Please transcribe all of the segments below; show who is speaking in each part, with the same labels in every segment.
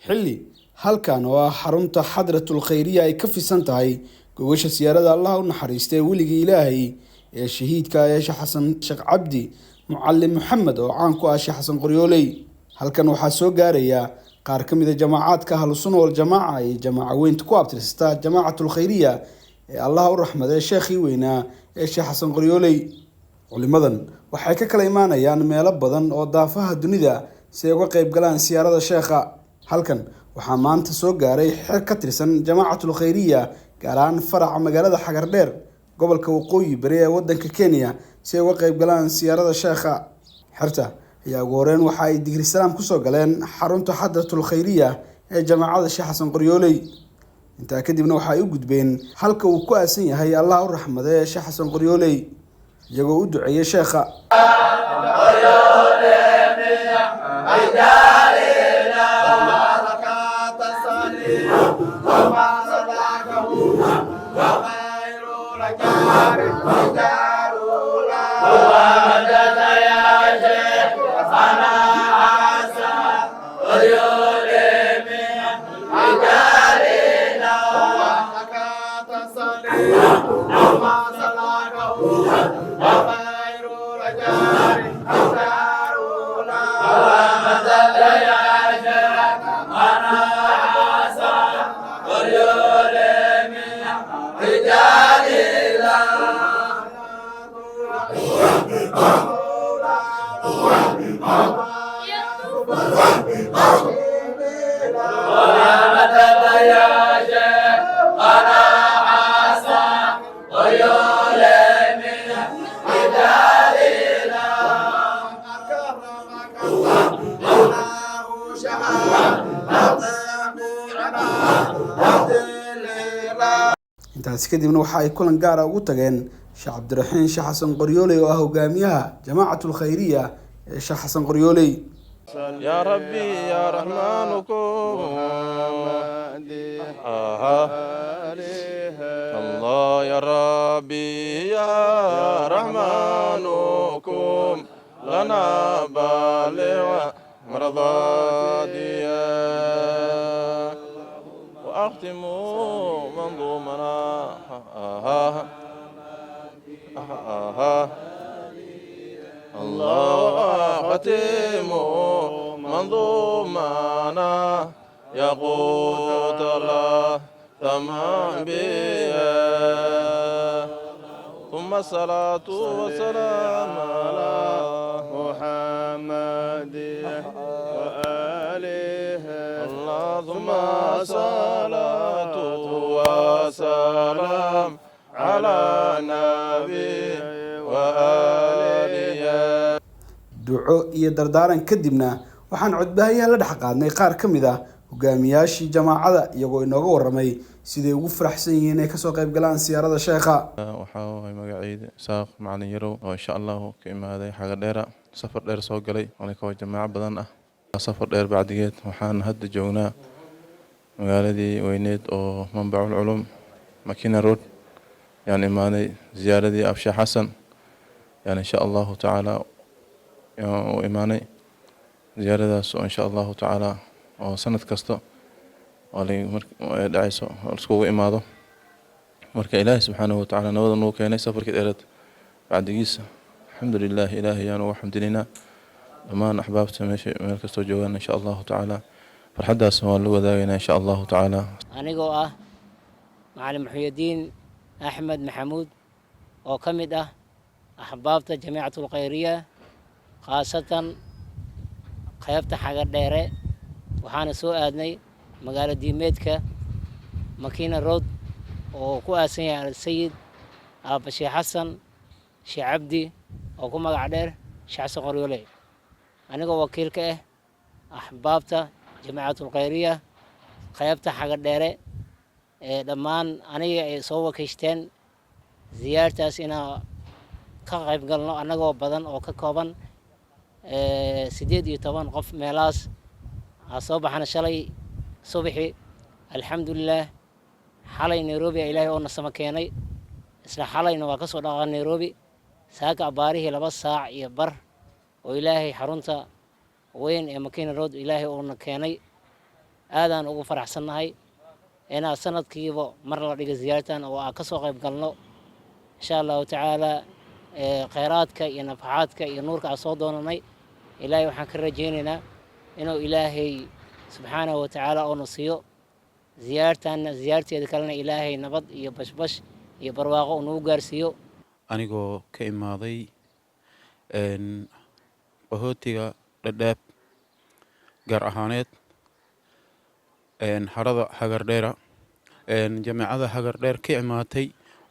Speaker 1: xilli halkan oo ah xarunta xadratul khayriya ay ka fisan tahay gogosha siyaarada allah u naxariistay weligii ilaahay ee shahiidka Sheekh Xasan Sheekh Cabdi Mucallim Maxamed oo caan ku ah Sheekh Xasan Qoryooley. halkan waxaa soo gaaraya qaar ka mid ah jamaacadka Ahlus Sunnah wal Jamaaca iyo jamaacaweynta ku abtirsata jamaacatul khayriya ee allah u raxmaday sheekhii weynaa ee Sheekh Xasan Qoryooley. culimadan waxay ka kala imaanayaan meelo badan oo daafaha dunida si ay uga qayb galaan siyaarada sheekha. halkan waxaa maanta soo gaaray xeer ka tirsan jamaacatul khayriya gaar ahaan faraca magaalada Xagardheer gobolka Waqooyi Bari ee wadanka Kenya si ay uga qayb galaan siyaarada sheekha. xerta ayaa ugu horreyn waxa ay digri salaam ku soo galeen xarunta xadratul khayriya ee jamaacada Sheekh Xasan Qoryooley. intaa kadibna waxa ay u gudbeen halka uu ku aasan yahay allah u raxmaday Sheekh Xasan Qoryooley iyagoo u duceeyay sheekha. intaas kadibna waxa ay kulan gaar ah ugu tageen Sheekh Cabdiraxiin Sheekh Xasan Qoryooley oo ah hogaamiyaha jamaacatul khayriya ee Sheekh Xasan Qoryooley.
Speaker 2: يا ربي يا رحمنكم الله يا ربي يا رحمنكم لنا بالغ مرضاتي وأختم منظومنا الله ختم منظومنا يقود الله تمام بها ثم الصلاة والسلام على محمد وآله الله ثم صلاة وسلام على نبي وآله.
Speaker 1: duco iyo dardaaran kadibna waxaan codbaahayaha la dhex qaadnay qaar ka mid ah hogaamiyaashii jamaacada iyagoo inooga waramay siday ugu faraxsan yihiin inay kasoo qayb galaan siyaarada sheekha.
Speaker 2: waxaa waay magacayda Isaaq Macalin Yarow oo insha Allah ka imaaday Xagardheer safar dheer soo galay anigoo jamaaco badan ah. safar dheer bacdigeed waxaan hadda joognaa magaaladii weyneed oo Manbacul Culum Makina Road yaan imaaday ziyaaradii Sheekh Xasan yaan insha Allah taala oo imaanay ziyaaradaas oo insha Allah taala oo sanad kasta oo dhacayso isku imaado marka Ilaahay subhanahu wa ta'ala nabada noo keenay safarkii dheeraad bacdigiisa alxamdulillah Ilaahay yaan ugu xamdinayna dhamaan axbaabta meesha meel kasta joogaan insha Allah taala farxadaas waa la wadaagaynaa insha Allah taala.
Speaker 3: anigoo ah Macallim Muxyidiin Axmed Maxamuud oo ka mid ah axbaabta jamaacatul khayriya khaasatan qaybta Xagardheere waxaana soo aadnay magaalo diimeedka Makina Road oo ku aasan yahay Sayid Aaba Sheekh Xasan Sheekh Cabdi oo ku magac dheer Sheekh Xasan Qoryooley. anigoo wakiil ka ah axbaabta jamaacatul khayriya qaybta Xagardheere ee dhammaan aniga ay soo wakiishteen ziyaartaas inaan ka qayb galno anagoo badan oo ka kooban 18 qof meelaas soo baxana shalay subaxii alxamdulillah xalay Nairobi ilaahay oo nasama keenay isla xalayna waa ka soo dhaqaa Nairobi saaka abaarihii 2 saac iyo bar oo ilaahay xarunta weyn ee Makina Road ilaahay oo na keenay aadaan ugu faraxsannahay inaan sanadkiiba mar la dhigo ziyaartan oo aan ka soo qayb galno insha allahu tacaala khayraadka iyo nafaxaadka iyo nuurka aan soo doonanay ilaahay waxaan ka rajaynaynaa inuu ilaahay subxaanahu wa tacaala oo na siiyo ziyaarteeda kalena ilaahay nabad iyo bashbash iyo barwaaqo uu nagu gaarsiiyo
Speaker 4: anigoo ka imaaday qahootiga Dhadhaab gaar ahaaneed harada Hagardheera jaamacada Hagardheer ka imaatay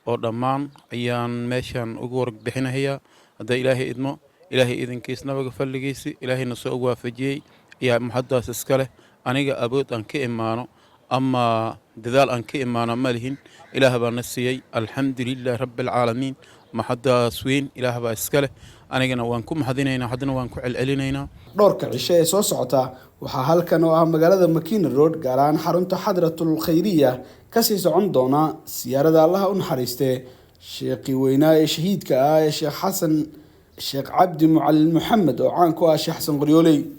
Speaker 4: oo dhammaan ayaan meeshan ugu warbixinayaa hadda ilaahay idmo ilaahay idinkiis nabaga falligiisi ilaahayna soo waafajiyay ayaa maxadaas iska leh aniga abood aan ka imaano ama dadaal aan ka imaano ma lihin ilaah baa na siiyay alxamdulillaah rabbil caalamiin maxadaas weyn ilaah baa iska leh anigana waan ku mahadinaynaa haddana waan ku celcelinaynaa
Speaker 1: dhowrka cisho ee soo socota waxaa halkan oo ah magaalada Makiina Road gaar ahaan xarunta Xadratul Khayriya ka sii socon doona siyaarada Allah u naxariistay sheekhi weynaa ee shahiidka ah ee Sheekh Xasan Sheekh Cabdi Mucallim Maxamed oo caan ku ah Sheekh Xasan Qoryooley